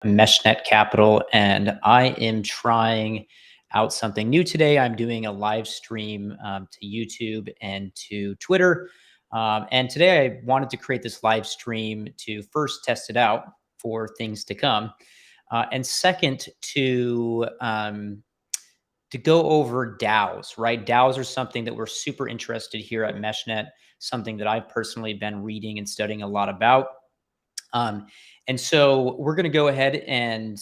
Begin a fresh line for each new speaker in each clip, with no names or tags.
Meshnet Capital, and I am trying out something new today. I'm doing a live stream to YouTube and to Twitter. And today I wanted to create this live stream to first test it out for things to come. And second, to go over DAOs, right? DAOs are something that we're super interested here at Meshnet, something that I've personally been reading and studying a lot about. And so we're going to go ahead and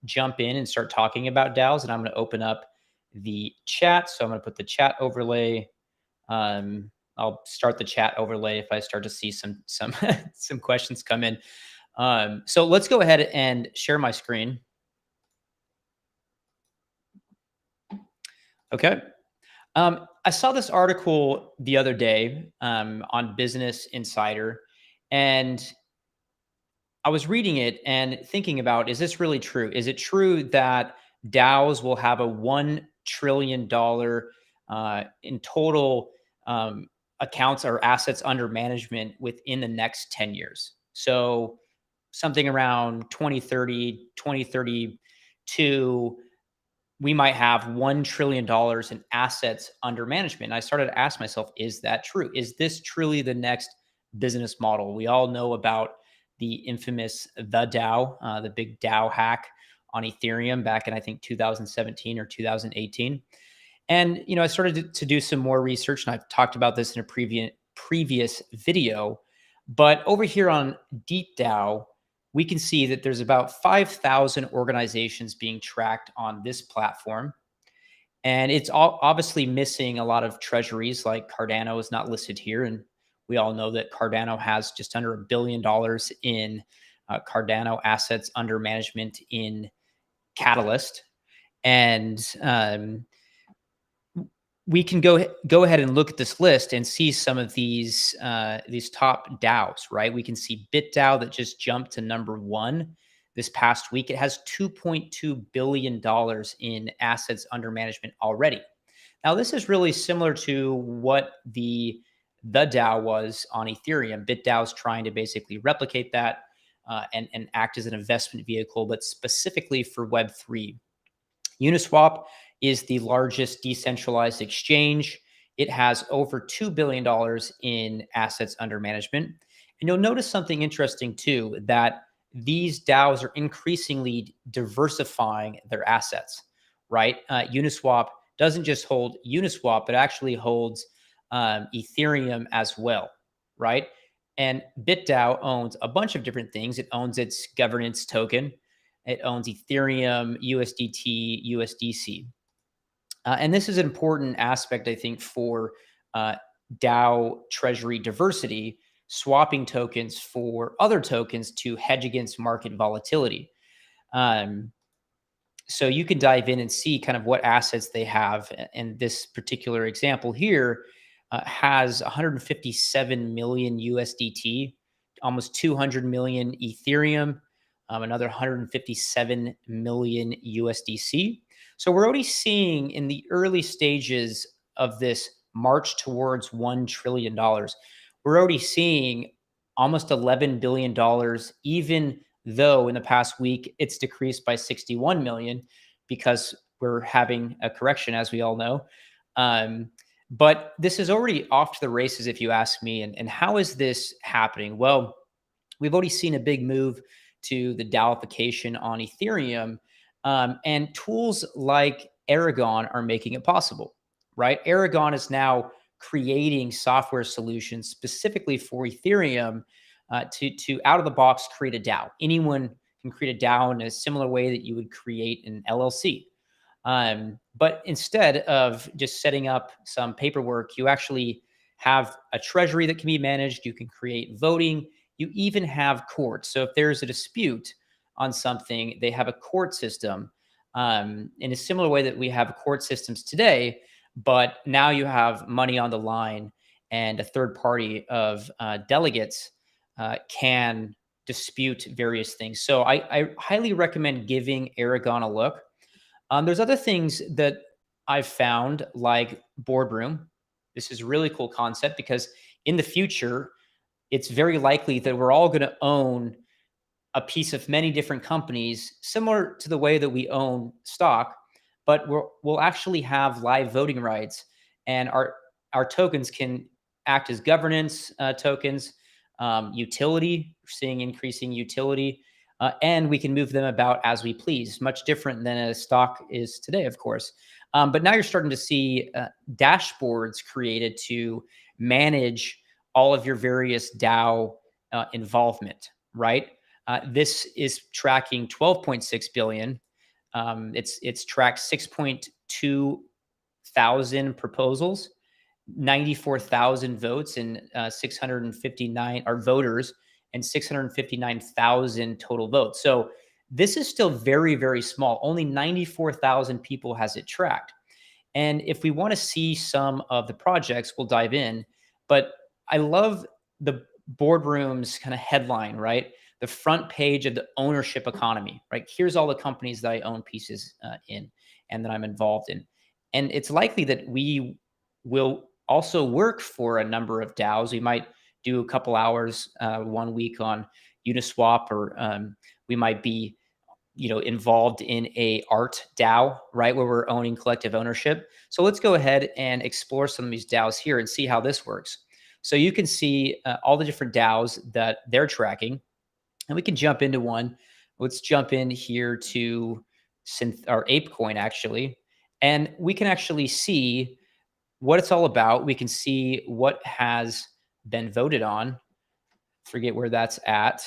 jump in and start talking about DAOs. And I'm going to open up the chat. So I'm going to put the chat overlay. I'll start the chat overlay if I start to see some some questions come in. So let's go ahead and share my screen. Okay. I saw this article the other day on Business Insider, and I was reading it and thinking about, is this really true? Is it true that DAOs will have a $1 trillion in total accounts or assets under management within the next 10 years? So something around 2030, 2032, we might have $1 trillion in assets under management. And I started to ask myself, is that true? Is this truly the next business model? We all know about the infamous the DAO, the big DAO hack on Ethereum back in, I think, 2017 or 2018. And, I started to do some more research, and I've talked about this in a previous video. But over here on DeepDAO, we can see that there's about 5,000 organizations being tracked on this platform. And it's obviously missing a lot of treasuries, like Cardano is not listed here. And we all know that Cardano has just under $1 billion in Cardano assets under management in Catalyst. And we can go ahead and look at this list and see some of these top DAOs, right? We can see BitDAO that just jumped to number 1 this past week. It has $2.2 billion in assets under management already. Now, this is really similar to what the DAO was on Ethereum. BitDAO is trying to basically replicate that and act as an investment vehicle, but specifically for Web3. Uniswap is the largest decentralized exchange. It has over $2 billion in assets under management. And you'll notice something interesting too, that these DAOs are increasingly diversifying their assets, right? Uniswap doesn't just hold Uniswap, but actually holds Ethereum as well, right? And BitDAO owns a bunch of different things. It owns its governance token. It owns Ethereum, USDT, USDC. And this is an important aspect, I think, for DAO treasury diversity, swapping tokens for other tokens to hedge against market volatility. So you can dive in and see kind of what assets they have. And this particular example here has 157 million USDT, almost 200 million Ethereum, another 157 million USDC. So we're already seeing in the early stages of this march towards $1 trillion, we're already seeing almost $11 billion, even though in the past week it's decreased by 61 million because we're having a correction, as we all know. But this is already off to the races, if you ask me. And how is this happening? Well, we've already seen a big move to the DAOification on Ethereum. And tools like Aragon are making it possible, right? Aragon is now creating software solutions specifically for Ethereum to out of the box create a DAO. Anyone can create a DAO in a similar way that you would create an LLC. But instead of just setting up some paperwork, you actually have a treasury that can be managed. You can create voting. You even have courts. So if there's a dispute on something, they have a court system in a similar way that we have court systems today. But now you have money on the line, and a third party of delegates can dispute various things. So I highly recommend giving Aragon a look. There's other things that I've found, like Boardroom. This is a really cool concept because in the future, it's very likely that we're all going to own a piece of many different companies, similar to the way that we own stock, but we'll actually have live voting rights, and our tokens can act as governance tokens, utility. We're seeing increasing utility, and we can move them about as we please. Much different than a stock is today, of course. But now you're starting to see dashboards created to manage all of your various DAO involvement, right? This is tracking 12.6 billion. It's tracked 6.2 thousand proposals, 94,000 votes, and 659 are voters, and 659,000 total votes. So this is still very, very small. Only 94,000 people has it tracked. And if we want to see some of the projects, we'll dive in. But I love the boardroom's kind of headline, right? The front page of the ownership economy, right? Here's all the companies that I own pieces in and that I'm involved in. And it's likely that we will also work for a number of DAOs. We might do a couple hours 1 week on Uniswap, or we might be involved in a art DAO, right, where we're owning collective ownership. So let's go ahead and explore some of these DAOs here and see how this works. So you can see all the different DAOs that they're tracking, and we can jump into one. Let's jump in here to or ApeCoin, actually, and we can actually see what it's all about. We can see what has been voted on. Forget where that's at.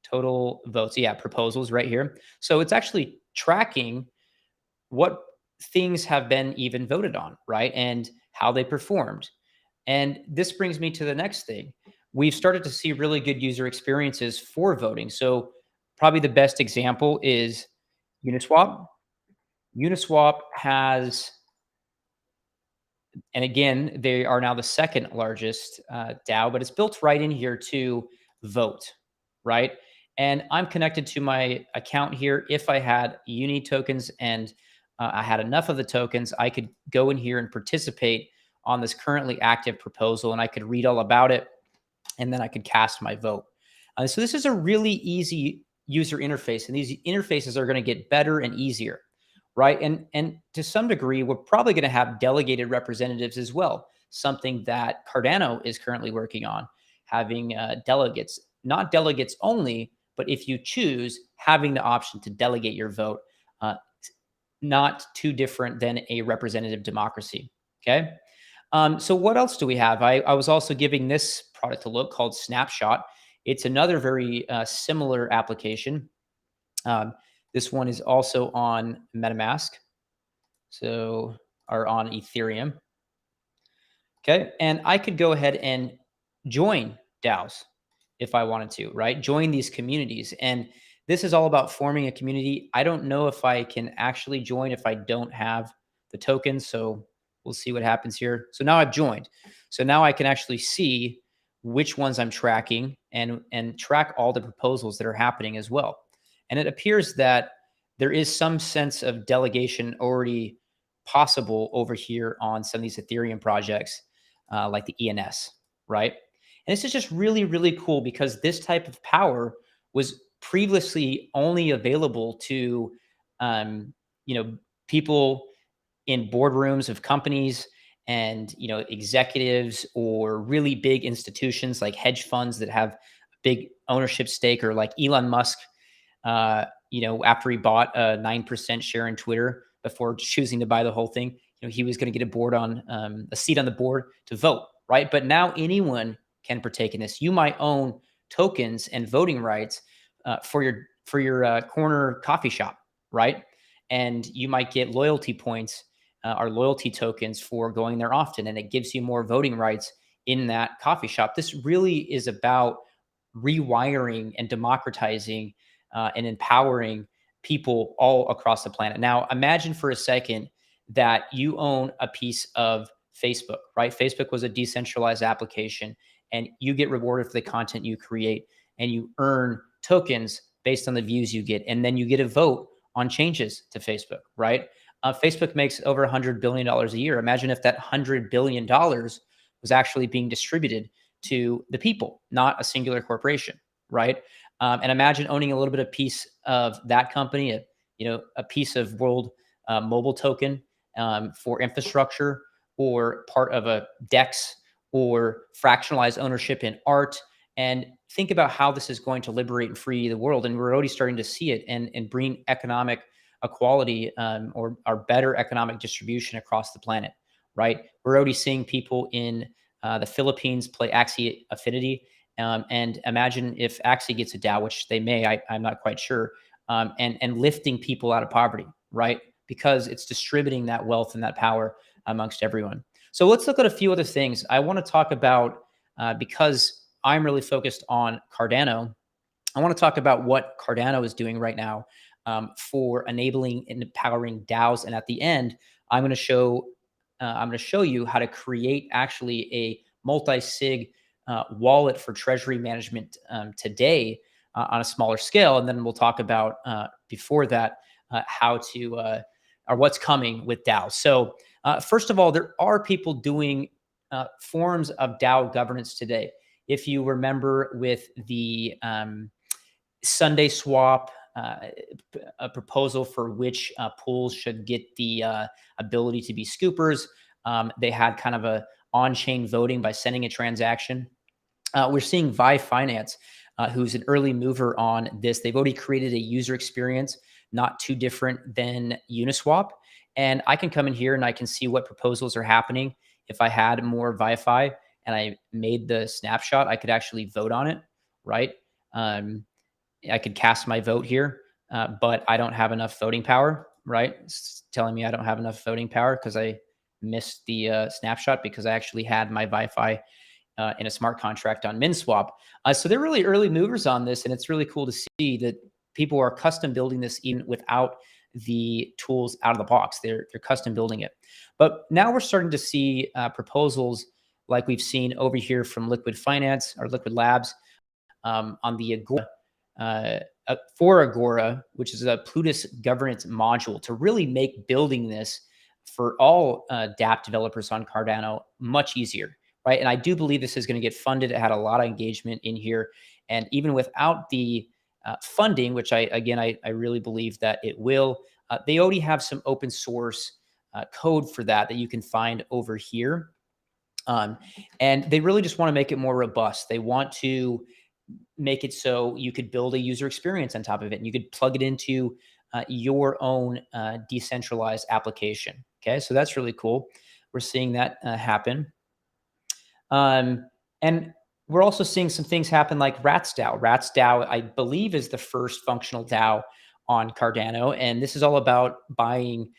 Total votes. Yeah, proposals right here. So it's actually tracking what things have been even voted on, right? And how they performed. And this brings me to the next thing. We've started to see really good user experiences for voting. So probably the best example is Uniswap. Uniswap has, and again, they are now the second largest DAO, but it's built right in here to vote, right? And I'm connected to my account here. If I had Uni tokens and I had enough of the tokens, I could go in here and participate on this currently active proposal, and I could read all about it, and then I could cast my vote. So this is a really easy user interface, and these interfaces are going to get better and easier, right? And to some degree, we're probably going to have delegated representatives as well, something that Cardano is currently working on, having delegates, not delegates only, but if you choose, having the option to delegate your vote, not too different than a representative democracy, okay? So what else do we have? I was also giving this product a look called Snapshot. It's another very similar application. This one is also on MetaMask, so or on Ethereum. Okay, and I could go ahead and join DAOs if I wanted to, right? Join these communities, and this is all about forming a community. I don't know if I can actually join if I don't have the tokens, so we'll see what happens here. So now I've joined. So now I can actually see which ones I'm tracking and track all the proposals that are happening as well. And it appears that there is some sense of delegation already possible over here on some of these Ethereum projects, like the ENS, right? And this is just really, really cool because this type of power was previously only available to, people in boardrooms of companies and executives or really big institutions like hedge funds that have big ownership stake, or like Elon Musk, after he bought a 9% share in Twitter before choosing to buy the whole thing, he was going to get a seat on the board to vote, right? But now anyone can partake in this. You might own tokens and voting rights for your corner coffee shop, right? And you might get loyalty points or loyalty tokens for going there often, and it gives you more voting rights in that coffee shop. This really is about rewiring and democratizing and empowering people all across the planet. Now, imagine for a second that you own a piece of Facebook, right? Facebook was a decentralized application, and you get rewarded for the content you create, and you earn tokens based on the views you get, and then you get a vote on changes to Facebook, right? Facebook makes over $100 billion a year. Imagine if that $100 billion was actually being distributed to the people, not a singular corporation, right? And imagine owning a little bit of piece of that company, a piece of world mobile token for infrastructure, or part of a DEX, or fractionalized ownership in art. And think about how this is going to liberate and free the world. And we're already starting to see it, and bring economic equality, or better economic distribution across the planet, right? We're already seeing people in the Philippines play Axie Affinity. And imagine if Axie gets a DAO, which they may, I'm not quite sure, and lifting people out of poverty, right? Because it's distributing that wealth and that power amongst everyone. So let's look at a few other things. I want to talk about, because I'm really focused on Cardano, I want to talk about what Cardano is doing right now, for enabling and empowering DAOs. And at the end, I'm going to show you how to create actually a multi-sig wallet for treasury management today, on a smaller scale. And then we'll talk about, before that, how to, or what's coming with DAOs. So first of all, there are people doing forms of DAO governance today. If you remember with the Sunday swap, a proposal for which pools should get the ability to be scoopers. They had kind of a on-chain voting by sending a transaction. We're seeing vifinance, who's an early mover on this. They've already created a user experience not too different than Uniswap. And I can come in here and I can see what proposals are happening. If I had more ViFi and I made the snapshot, I could actually vote on it, right? I could cast my vote here, but I don't have enough voting power, right? It's telling me I don't have enough voting power because I missed the snapshot, because I actually had my ViFi in a smart contract on MinSwap. So they're really early movers on this, and it's really cool to see that people are custom building this even without the tools out of the box. They're custom building it. But now we're starting to see proposals like we've seen over here from Liquid Finance or Liquid Labs, on the Agora, for Agora, which is a Plutus governance module, to really make building this for all dApp developers on Cardano much easier, right? And I do believe this is going to get funded. It had a lot of engagement in here, and even without the funding, which I really believe that it will, they already have some open source code for that you can find over here. And they really just want to make it more robust. They want to make it so you could build a user experience on top of it, and you could plug it into your own decentralized application. Okay, so that's really cool. We're seeing that happen. And we're also seeing some things happen like ratstyle. Ratstyle, I believe, is the first functional DAO on Cardano. And this is all about buying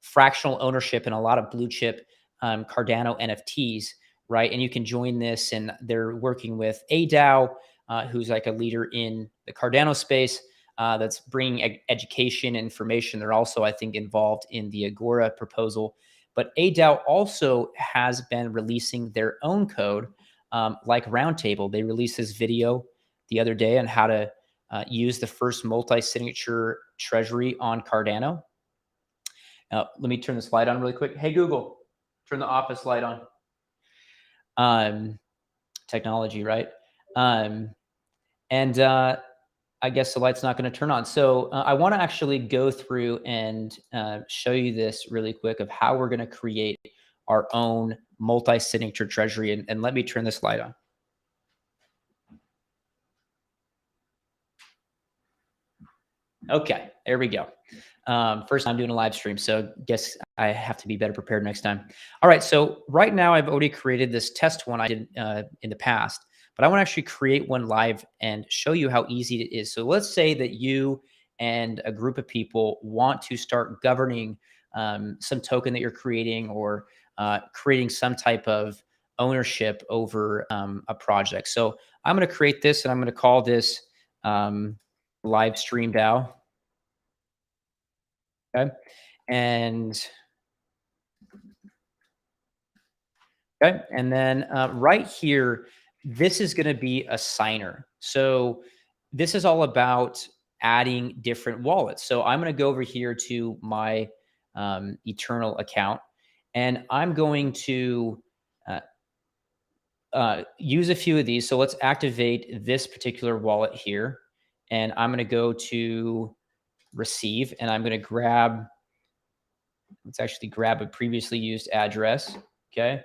fractional ownership in a lot of blue chip Cardano NFTs, right? And you can join this, and they're working with a DAO, who's like a leader in the Cardano space, that's bringing education information. They're also, I think, involved in the Agora proposal. But ADAO also has been releasing their own code, like Roundtable. They released this video the other day on how to use the first multi-signature treasury on Cardano. Let me turn the slide on really quick. Hey, Google, turn the office light on. Technology, right? And I guess the light's not going to turn on. So I want to actually go through and show you this really quick of how we're going to create our own multi-signature treasury. And let me turn this light on. Okay, there we go. First time doing a live stream, so guess I have to be better prepared next time. All right, so right now I've already created this test one I did in the past, but I want to actually create one live and show you how easy it is. So let's say that you and a group of people want to start governing some token that you're creating, or creating some type of ownership over a project. So I'm going to create this, and I'm going to call this Livestream DAO. Okay. And okay. And then right here, this is going to be a signer. So this is all about adding different wallets. So I'm going to go over here to my Eternal account, and I'm going to use a few of these. So let's activate this particular wallet here. And I'm going to go to receive, and I'm going to grab, let's actually grab a previously used address. Okay.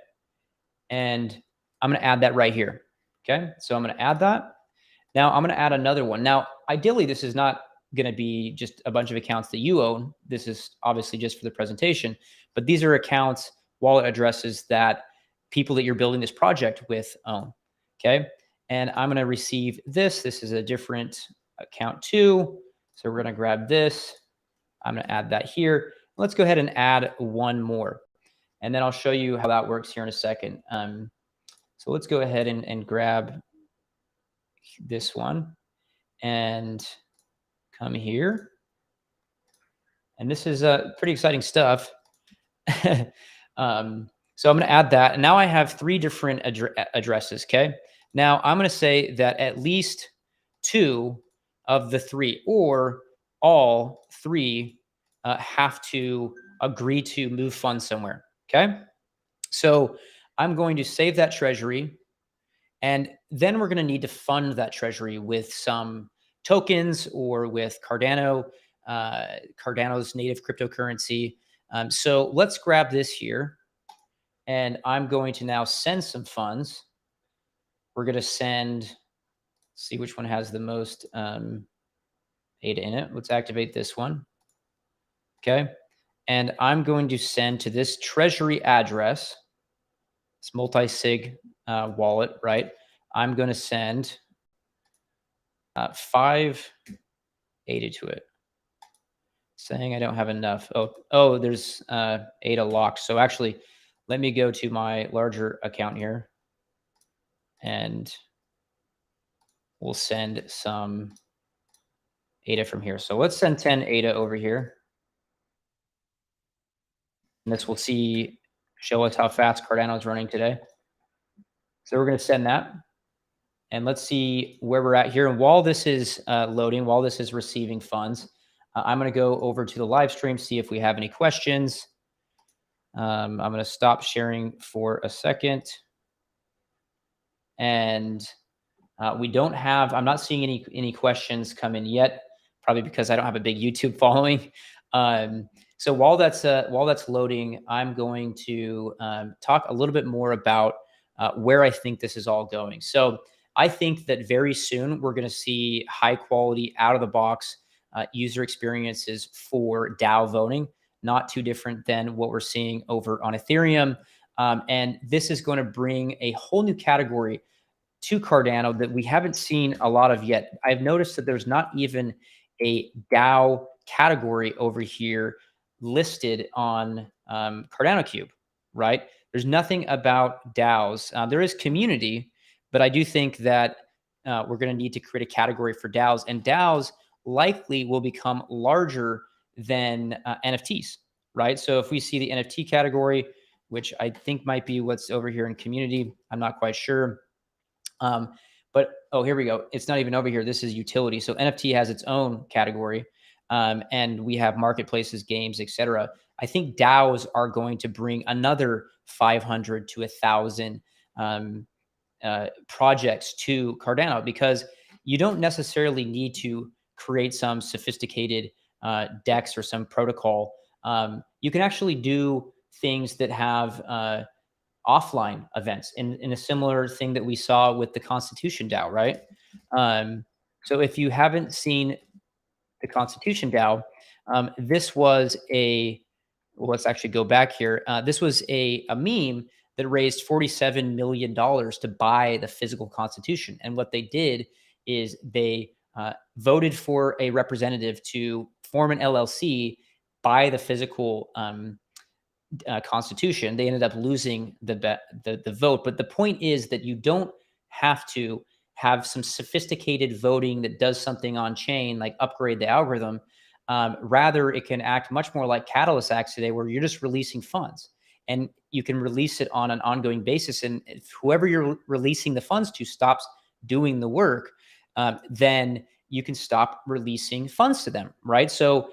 And I'm going to add that right here. Okay. So I'm going to add that. Now I'm going to add another one. Now, ideally, this is not going to be just a bunch of accounts that you own. This is obviously just for the presentation, but these are accounts, wallet addresses that people that you're building this project with own. Okay. And I'm going to receive this. This is a different account too. So we're going to grab this. I'm going to add that here. Let's go ahead and add one more. And then I'll show you how that works here in a second. So let's go ahead and grab this one and come here. And this is pretty exciting stuff. So I'm going to add that. And now I have three different addresses. Okay. Now I'm going to say that at least two of the three or all three have to agree to move funds somewhere. Okay. So I'm going to save that treasury. And then we're going to need to fund that treasury with some tokens or with Cardano, Cardano's native cryptocurrency. So let's grab this here. And I'm going to now send some funds. We're going to send, see which one has the most data in it. Let's activate this one. Okay. And I'm going to send to this treasury address, this multi-sig wallet, right? I'm going to send 5 ADA to it. Saying I don't have enough. Oh, there's ADA locked. So actually, let me go to my larger account here, and we'll send some ADA from here. So let's send 10 ADA over here. And this will show us how fast Cardano is running today. So we're going to send that. And let's see where we're at here. And while this is loading, while this is receiving funds, I'm going to go over to the live stream, see if we have any questions. I'm going to stop sharing for a second. And we don't have, I'm not seeing any questions come in yet, probably because I don't have a big YouTube following. So while that's loading, I'm going to talk a little bit more about where I think this is all going. So I think that very soon we're going to see high quality, out of the box user experiences for DAO voting, not too different than what we're seeing over on Ethereum. And this is going to bring a whole new category to Cardano that we haven't seen a lot of yet. I've noticed that there's not even a DAO category over here listed on Cardano Cube, right? There's nothing about DAOs. There is community, but I do think that we're going to need to create a category for DAOs, and DAOs likely will become larger than NFTs, right? So if we see the NFT category, which I think might be what's over here in community, I'm not quite sure. But here we go. It's not even over here. This is utility. So NFT has its own category, and we have marketplaces, games, etc. I think DAOs are going to bring another 500 to 1,000 projects to Cardano, because you don't necessarily need to create some sophisticated DEX or some protocol. You can actually do things that have offline events in a similar thing that we saw with the Constitution DAO, right? So if you haven't seen the Constitution DAO, this was let's actually go back here. This was a meme that raised $47 million to buy the physical Constitution. And what they did is they voted for a representative to form an LLC, buy the physical Constitution. They ended up losing the vote. But the point is that you don't have to have some sophisticated voting that does something on chain, like upgrade the algorithm. Rather, it can act much more like Catalyst acts today, where you're just releasing funds, and you can release it on an ongoing basis. And if whoever you're releasing the funds to stops doing the work, then you can stop releasing funds to them, right? So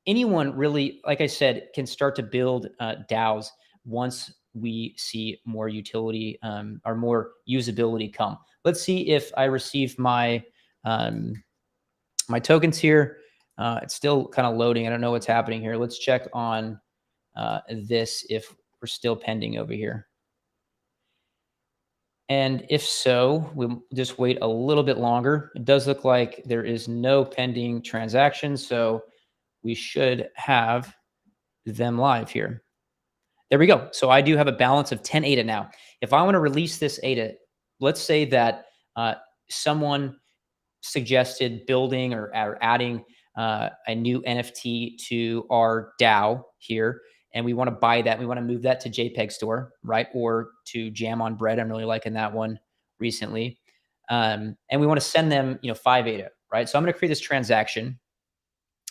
anyone really, like I said, can start to build DAOs once we see more utility or more usability come. Let's see if I receive um, my tokens here. It's still kind of loading. I don't know what's happening here. Let's check on this if we're still pending over here. And if so, we'll just wait a little bit longer. It does look like there is no pending transaction, so we should have them live here. There we go. So I do have a balance of 10 ADA now. If I want to release this ADA, let's say that someone suggested building or adding a new NFT to our DAO here, and we want to buy that. We want to move that to JPEG Store, right? Or to Jam on Bread. I'm really liking that one recently. And we want to send them, 5 ADA, right? So I'm going to create this transaction,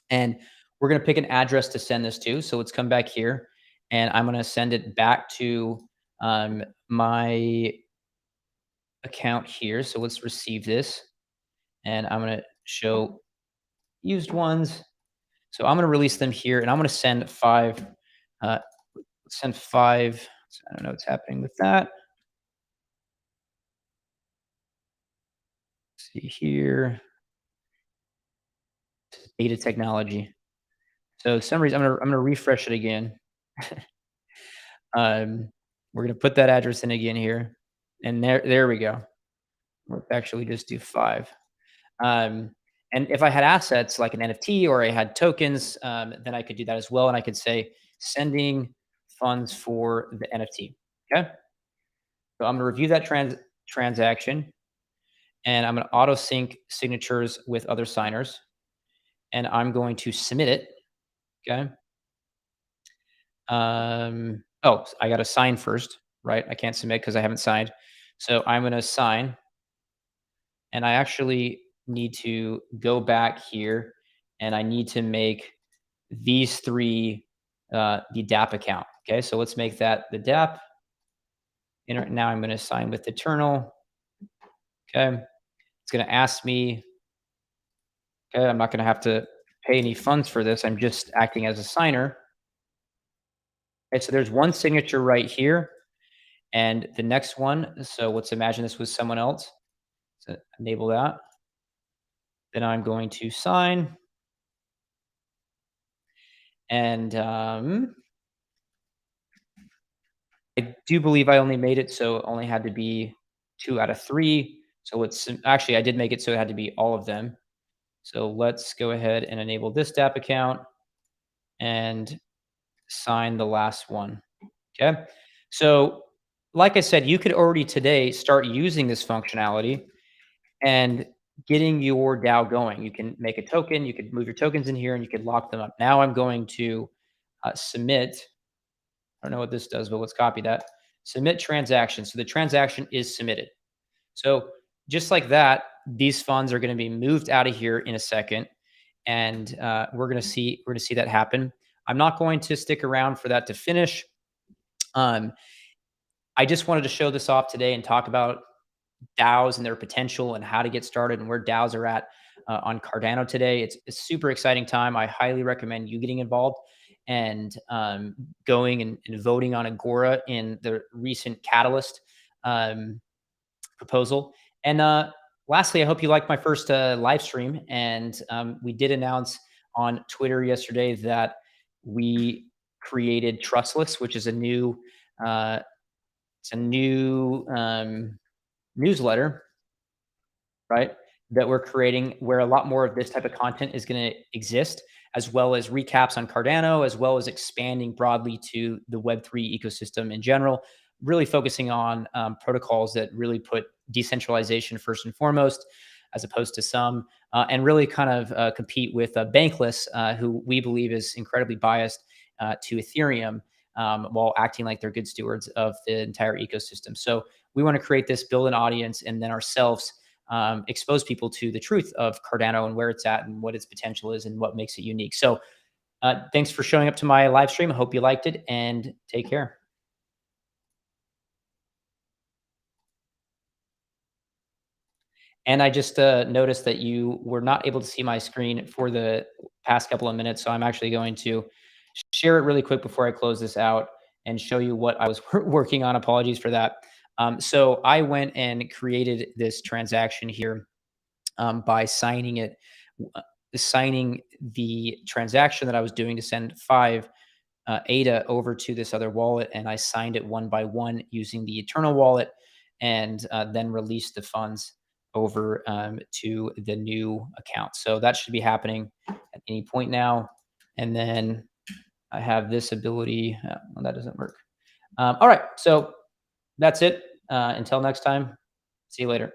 and we're going to pick an address to send this to. So let's come back here, and I'm going to send it back to my account here. So let's receive this, and I'm going to show used ones. So I'm going to release them here, and I'm going to send 5. Send 5. I don't know what's happening with that. Let's see here. Data technology. So some reason I'm gonna refresh it again. We're gonna put that address in again here, and there we go. Let's actually just do 5. Um, and if I had assets like an NFT or I had tokens, then I could do that as well, and I could say sending funds for the NFT. Okay, so I'm gonna review that transaction, and I'm gonna auto sync signatures with other signers, and I'm going to submit it. Okay. Oh, I got to sign first, right? I can't submit because I haven't signed. So I'm going to sign, and I actually need to go back here, and I need to make these 3 the DApp account. Okay, so let's make that the DApp. And now I'm going to sign with Eternal. Okay, it's going to ask me. Okay, I'm not going to have to pay any funds for this. I'm just acting as a signer. Okay, so there's one signature right here. And the next one, so let's imagine this was someone else. So enable that. Then I'm going to sign. And I do believe I only made it, so it only had to be 2 out of 3. So it's actually, I did make it, so it had to be all of them. So let's go ahead and enable this DApp account and sign the last one. Okay. So like I said, you could already today start using this functionality and getting your DAO going. You can make a token, you could move your tokens in here, and you could lock them up. Now I'm going to submit. I don't know what this does, but let's copy that. Submit transaction. So the transaction is submitted. So just like that, these funds are going to be moved out of here in a second, and we're going to see that happen. I'm not going to stick around for that to finish. Um, I just wanted to show this off today and talk about DAOs and their potential and how to get started and where DAOs are at on Cardano today. It's a super exciting time. I highly recommend you getting involved and going and voting on Agora in the recent Catalyst proposal. And lastly, I hope you liked my first live stream. And we did announce on Twitter yesterday that we created Trustless, which is a new uh, newsletter, right? That we're creating where a lot more of this type of content is going to exist, as well as recaps on Cardano, as well as expanding broadly to the Web3 ecosystem in general, really focusing on protocols that really put decentralization first and foremost, as opposed to some, and really kind of compete with Bankless, who we believe is incredibly biased to Ethereum. While acting like they're good stewards of the entire ecosystem. So we want to create this, build an audience, and then ourselves expose people to the truth of Cardano and where it's at and what its potential is and what makes it unique. So thanks for showing up to my live stream. I hope you liked it, and take care. And I just noticed that you were not able to see my screen for the past couple of minutes. So I'm actually going to share it really quick before I close this out. and show you what I was working on. Apologies for that. So I went and created this transaction here by signing the transaction that I was doing to send 5 ADA over to this other wallet, and I signed it one by one using the Eternal wallet, and then released the funds over to the new account. So that should be happening at any point now. And then I have this ability. Well, that doesn't work. All right, so that's it. Until next time, see you later.